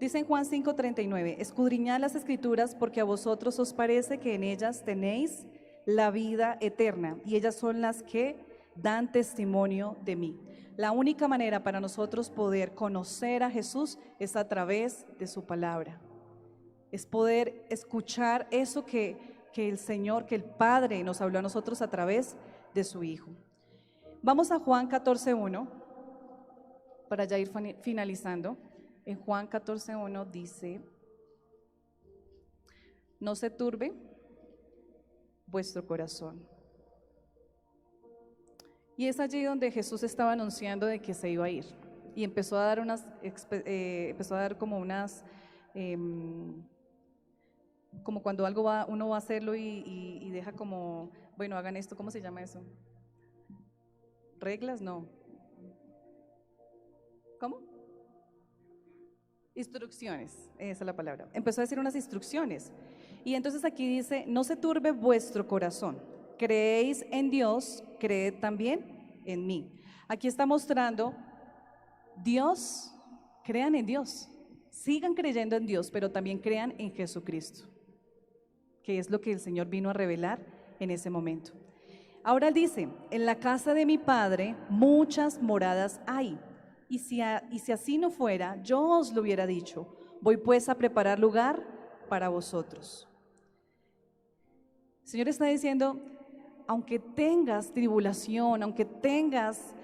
Dice en Juan 5:39, escudriñad las Escrituras porque a vosotros os parece que en ellas tenéis la vida eterna y ellas son las que dan testimonio de mí. La única manera para nosotros poder conocer a Jesús es a través de su palabra. Es poder escuchar eso que el Señor, que el Padre nos habló a nosotros a través de su Hijo. Vamos a Juan 14:1 para ya ir finalizando. En Juan 14:1 dice, no se turbe vuestro corazón. Y es allí donde Jesús estaba anunciando de que se iba a ir. Y empezó a dar como unas, como cuando uno va a hacerlo y deja como, bueno, hagan esto, ¿cómo se llama eso? ¿Reglas? No. ¿Cómo? Instrucciones, esa es la palabra. Empezó a decir unas instrucciones. Y entonces aquí dice, no se turbe vuestro corazón. Creéis en Dios, creed también en mí. Aquí está mostrando Dios, crean en Dios. Sigan creyendo en Dios, pero también crean en Jesucristo, que es lo que el Señor vino a revelar en ese momento. Ahora él dice, en la casa de mi Padre muchas moradas hay. Y si así no fuera, yo os lo hubiera dicho, voy pues a preparar lugar para vosotros. El Señor está diciendo, aunque tengas tribulación, aunque tengas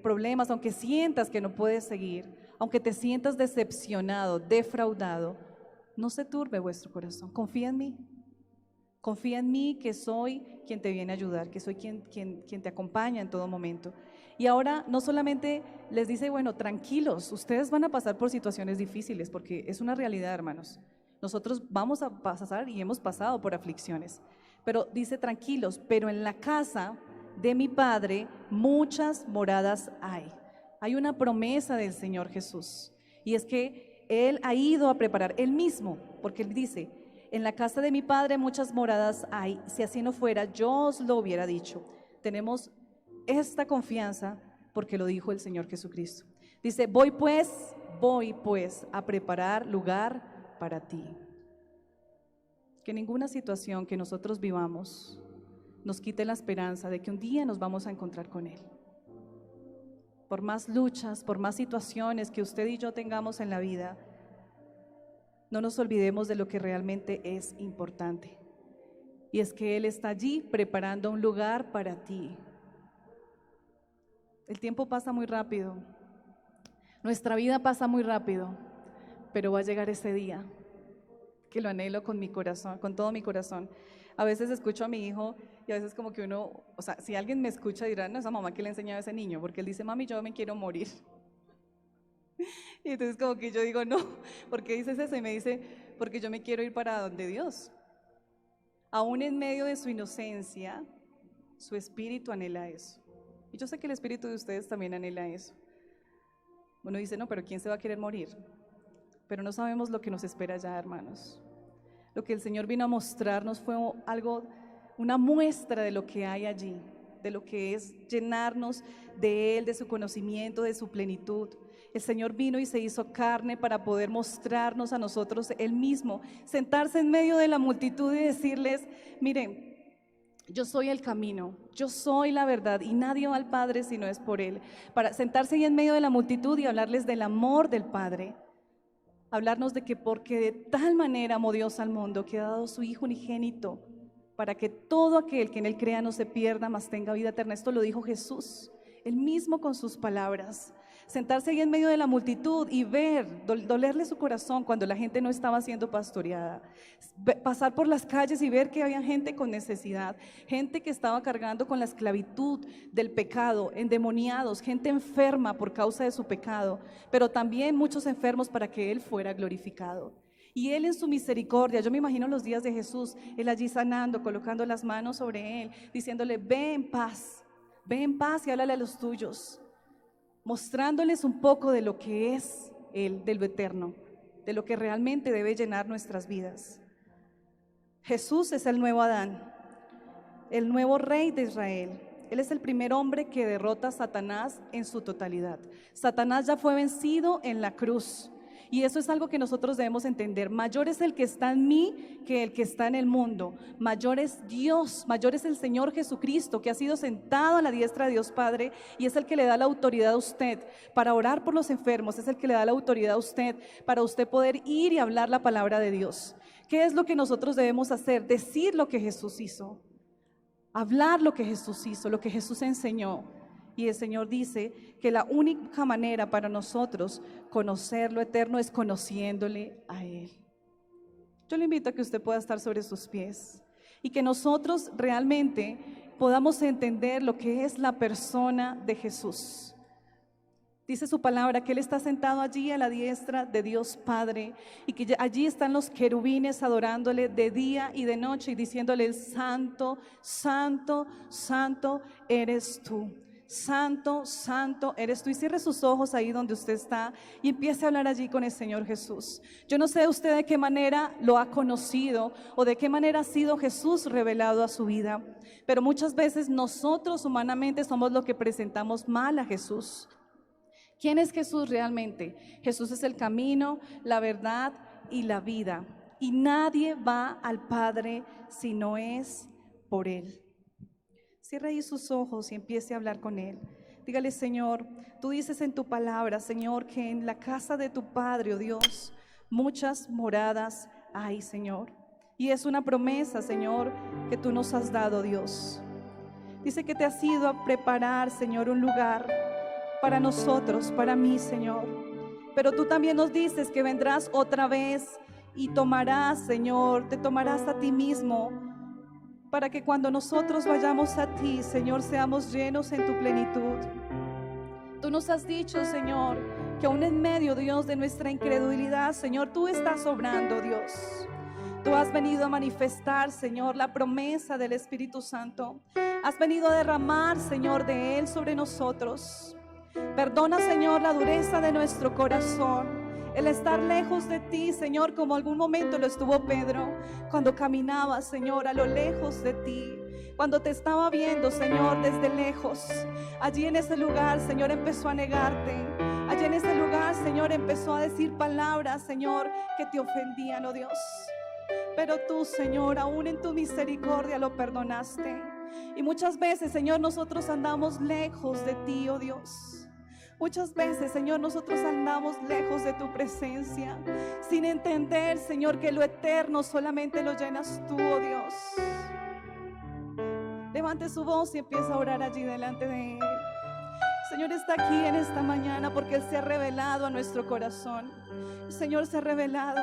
problemas, aunque sientas que no puedes seguir, aunque te sientas decepcionado, defraudado, no se turbe vuestro corazón, confía en mí. Confía en mí, que soy quien te viene a ayudar, que soy quien te acompaña en todo momento. Y ahora no solamente les dice, bueno, tranquilos, ustedes van a pasar por situaciones difíciles, porque es una realidad, hermanos. Nosotros vamos a pasar y hemos pasado por aflicciones. Pero dice, tranquilos, pero en la casa de mi Padre muchas moradas hay. Hay una promesa del Señor Jesús, y es que Él ha ido a preparar, Él mismo, porque Él dice, en la casa de mi Padre muchas moradas hay, si así no fuera, yo os lo hubiera dicho. Tenemos esta confianza porque lo dijo el Señor Jesucristo. Dice, voy pues a preparar lugar para ti. Que ninguna situación que nosotros vivamos nos quite la esperanza de que un día nos vamos a encontrar con Él. Por más luchas, por más situaciones que usted y yo tengamos en la vida, no nos olvidemos de lo que realmente es importante. Y es que Él está allí preparando un lugar para ti. El tiempo pasa muy rápido, nuestra vida pasa muy rápido, pero va a llegar ese día que lo anhelo con mi corazón, con todo mi corazón. A veces escucho a mi hijo y a veces como que uno, o sea, si alguien me escucha dirá, no, esa mamá que le enseñaba a ese niño, porque él dice, mami, yo me quiero morir. Y entonces como que yo digo, no, ¿por qué dices eso? Y me dice, porque yo me quiero ir para donde Dios. Aún en medio de su inocencia, su espíritu anhela eso. Y yo sé que el espíritu de ustedes también anhela eso. Uno dice, no, pero ¿quién se va a querer morir? Pero no sabemos lo que nos espera ya, hermanos. Lo que el Señor vino a mostrarnos fue algo, una muestra de lo que hay allí, de lo que es llenarnos de Él, de su conocimiento, de su plenitud. El Señor vino y se hizo carne para poder mostrarnos a nosotros Él mismo, sentarse en medio de la multitud y decirles, miren, yo soy el camino, yo soy la verdad y nadie va al Padre si no es por Él. Para sentarse ahí en medio de la multitud y hablarles del amor del Padre. Hablarnos de que porque de tal manera amó Dios al mundo que ha dado su Hijo unigénito para que todo aquel que en Él crea no se pierda, mas tenga vida eterna. Esto lo dijo Jesús, Él mismo con sus palabras. Sentarse ahí en medio de la multitud y ver, dolerle su corazón cuando la gente no estaba siendo pastoreada. Pasar por las calles y ver que había gente con necesidad, gente que estaba cargando con la esclavitud del pecado, endemoniados, gente enferma por causa de su pecado, pero también muchos enfermos para que Él fuera glorificado. Y Él en su misericordia, yo me imagino los días de Jesús, Él allí sanando, colocando las manos sobre Él, diciéndole, ve en paz y háblale a los tuyos. Mostrándoles un poco de lo que es Él, de lo eterno, de lo que realmente debe llenar nuestras vidas. Jesús es el nuevo Adán, el nuevo Rey de Israel. Él es el primer hombre que derrota a Satanás en su totalidad. Satanás ya fue vencido en la cruz. Y eso es algo que nosotros debemos entender. Mayor es el que está en mí que el que está en el mundo. Mayor es Dios, mayor es el Señor Jesucristo, que ha sido sentado a la diestra de Dios Padre y es el que le da la autoridad a usted para orar por los enfermos, es el que le da la autoridad a usted para usted poder ir y hablar la palabra de Dios. ¿Qué es lo que nosotros debemos hacer? Decir lo que Jesús hizo, hablar lo que Jesús hizo, lo que Jesús enseñó. Y el Señor dice que la única manera para nosotros conocer lo eterno es conociéndole a Él. Yo le invito a que usted pueda estar sobre sus pies y que nosotros realmente podamos entender lo que es la persona de Jesús. Dice su palabra que Él está sentado allí a la diestra de Dios Padre y que allí están los querubines adorándole de día y de noche y diciéndole, santo, santo, santo eres tú. Santo, santo eres tú. Y cierre sus ojos ahí donde usted está y empiece a hablar allí con el Señor Jesús. Yo no sé usted de qué manera lo ha conocido o de qué manera ha sido Jesús revelado a su vida, pero muchas veces nosotros humanamente somos los que presentamos mal a Jesús. ¿Quién es Jesús realmente? Jesús es el camino, la verdad y la vida. Y nadie va al Padre si no es por Él. Cierre ahí sus ojos y empiece a hablar con Él. Dígale, Señor, tú dices en tu palabra, Señor, que en la casa de tu Padre, oh Dios, muchas moradas hay, Señor. Y es una promesa, Señor, que tú nos has dado, Dios. Dice que te has ido a preparar, Señor, un lugar para nosotros, para mí, Señor. Pero tú también nos dices que vendrás otra vez y tomarás, Señor, te tomarás a ti mismo, para que cuando nosotros vayamos a ti, Señor, seamos llenos en tu plenitud. Tú nos has dicho, Señor, que aún en medio, Dios, de nuestra incredulidad, Señor, tú estás obrando, Dios. Tú has venido a manifestar, Señor, la promesa del Espíritu Santo. Has venido a derramar, Señor, de Él sobre nosotros. Perdona, Señor, la dureza de nuestro corazón, el estar lejos de ti, Señor, como algún momento lo estuvo Pedro, cuando caminaba, Señor, a lo lejos de ti, cuando te estaba viendo, Señor, desde lejos. Allí en ese lugar, Señor, empezó a negarte. Allí en ese lugar, Señor, empezó a decir palabras, Señor, que te ofendían, oh Dios. Pero tú, Señor, aún en tu misericordia lo perdonaste. Y muchas veces, Señor, nosotros andamos lejos de ti, oh Dios. Muchas veces, Señor, nosotros andamos lejos de tu presencia, sin entender, Señor, que lo eterno solamente lo llenas tú, oh Dios. Levante su voz y empieza a orar allí delante de Él. El Señor está aquí en esta mañana porque Él se ha revelado a nuestro corazón. El Señor se ha revelado.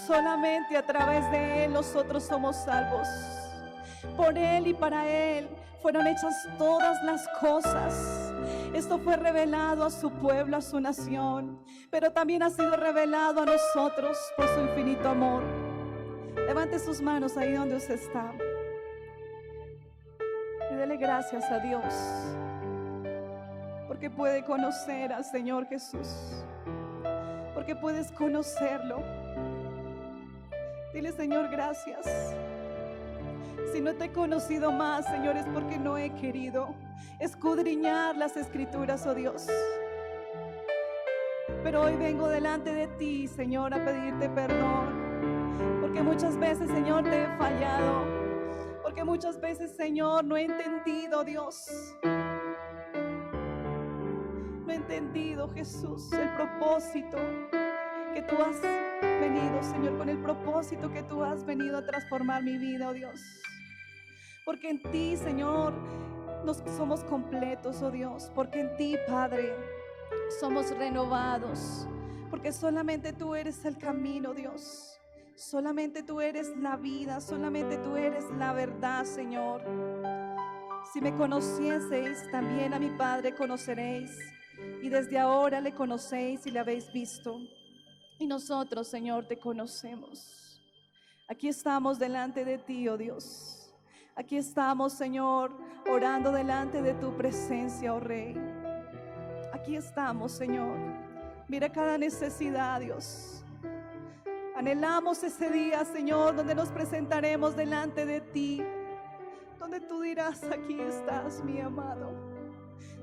Solamente a través de Él nosotros somos salvos. Por Él y para Él fueron hechas todas las cosas. Esto fue revelado a su pueblo, a su nación, pero también ha sido revelado a nosotros por su infinito amor. Levante sus manos ahí donde usted está y dele gracias a Dios porque puede conocer al Señor Jesús, porque puedes conocerlo. Dile: Señor, gracias. Si no te he conocido más, Señor, es porque no he querido escudriñar las Escrituras, oh Dios. Pero hoy vengo delante de ti, Señor, a pedirte perdón, porque muchas veces, Señor, te he fallado, porque muchas veces, Señor, no he entendido, Dios. No he entendido, Jesús, el propósito que tú has venido, Señor, con el propósito que tú has venido a transformar mi vida, oh Dios. Porque en ti, Señor, nos somos completos, oh Dios. Porque en ti, Padre, somos renovados. Porque solamente tú eres el camino, Dios. Solamente tú eres la vida. Solamente tú eres la verdad, Señor. Si me conocieseis, también a mi Padre conoceréis. Y desde ahora le conocéis y le habéis visto. Y nosotros, Señor, te conocemos. Aquí estamos delante de ti, oh Dios. Aquí estamos, Señor, orando delante de tu presencia, oh Rey. Aquí estamos, Señor. Mira cada necesidad, Dios. Anhelamos ese día, Señor, donde nos presentaremos delante de ti, donde tú dirás: aquí estás, mi amado.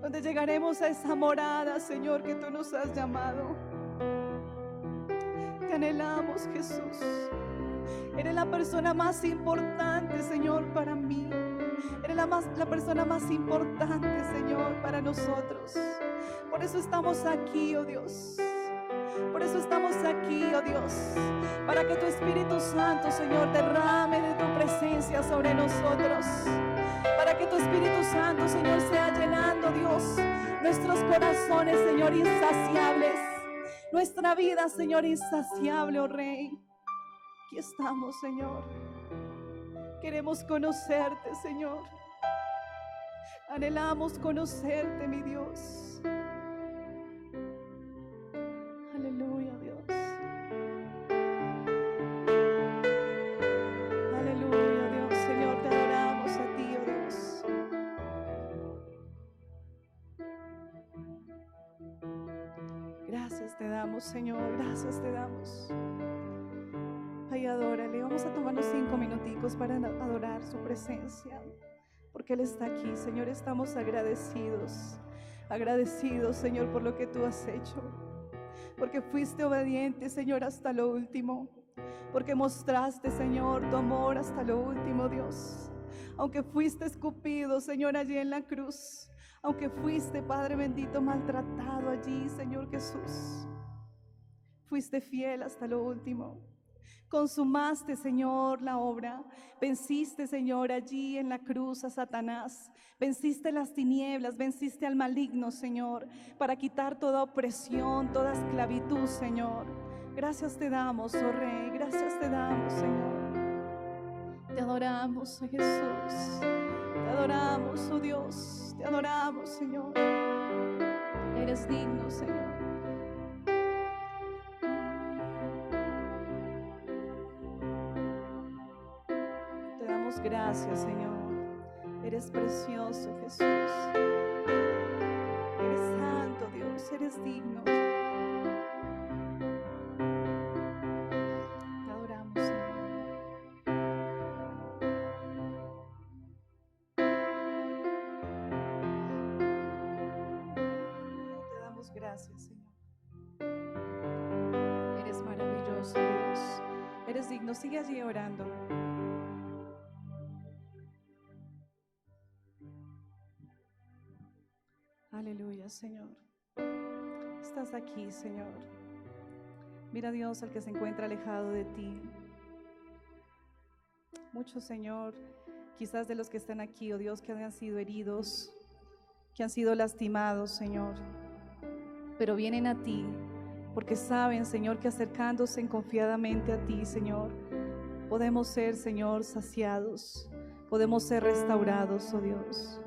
Donde llegaremos a esa morada, Señor, que tú nos has llamado. Te anhelamos, Jesús. Eres la persona más importante, Señor, para mí. Eres la persona más importante, Señor, para nosotros. Por eso estamos aquí, oh Dios. Por eso estamos aquí, oh Dios. Para que tu Espíritu Santo, Señor, derrame de tu presencia sobre nosotros. Para que tu Espíritu Santo, Señor, sea llenando, Dios, nuestros corazones, Señor, insaciables. Nuestra vida, Señor, insaciable, oh Rey. Aquí estamos, Señor. Queremos conocerte, Señor. Anhelamos conocerte, mi Dios. Aleluya, Dios. Aleluya, Dios. Señor, te adoramos a ti, oh Dios. Gracias te damos, Señor. Gracias te damos. Ay, adórale. Vamos a tomarnos 5 minuticos para adorar su presencia, porque Él está aquí. Señor, estamos agradecidos. Agradecidos, Señor, por lo que tú has hecho. Porque fuiste obediente, Señor, hasta lo último. Porque mostraste, Señor, tu amor hasta lo último, Dios. Aunque fuiste escupido, Señor, allí en la cruz. Aunque fuiste, Padre bendito, maltratado allí, Señor Jesús. Fuiste fiel hasta lo último. Consumaste, Señor, la obra. Venciste, Señor, allí en la cruz a Satanás. Venciste las tinieblas, venciste al maligno, Señor, para quitar toda opresión, toda esclavitud, Señor. Gracias te damos, oh Rey, gracias te damos, Señor. Te adoramos, oh Jesús. Te adoramos, oh Dios. Te adoramos, Señor. Eres digno, Señor. Te damos gracias, Señor. Eres precioso, Jesús. Eres santo, Dios. Eres digno. Te adoramos, Señor. Te damos gracias, Señor. Eres maravilloso, Dios. Eres digno. Sigue allí orando. Aleluya, Señor. Estás aquí, Señor. Mira, Dios, al que se encuentra alejado de ti. Muchos, Señor, quizás de los que están aquí, oh Dios, que han sido heridos, que han sido lastimados, Señor, pero vienen a ti porque saben, Señor, que acercándose confiadamente a ti, Señor, podemos ser, Señor, saciados, podemos ser restaurados, oh Dios.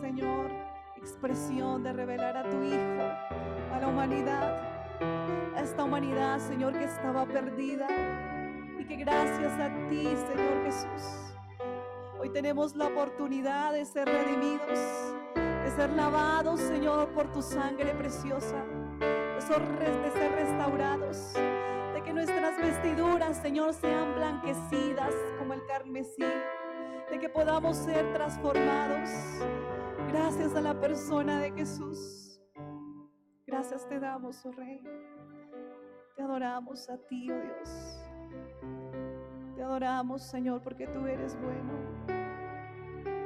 Señor, expresión de revelar a tu Hijo a la humanidad, a esta humanidad, Señor, que estaba perdida y que gracias a ti, Señor Jesús, hoy tenemos la oportunidad de ser redimidos, de ser lavados, Señor, por tu sangre preciosa, de ser restaurados, de que nuestras vestiduras, Señor, sean blanquecidas como el carmesí, de que podamos ser transformados gracias a la persona de Jesús. Gracias. Gracias te damos, oh Rey. Te adoramos a ti, oh Dios. Te adoramos, Señor, porque tú eres bueno,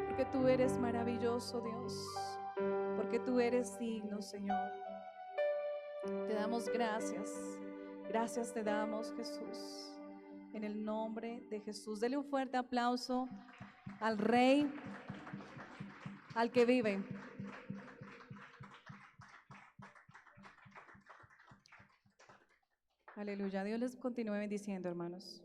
porque tú eres maravilloso, Dios, porque tú eres digno, Señor. Te damos gracias. Gracias te damos, Jesús. En el nombre de Jesús. Dele un fuerte aplauso al Rey, al que vive. Aleluya. Dios les continúe bendiciendo, hermanos.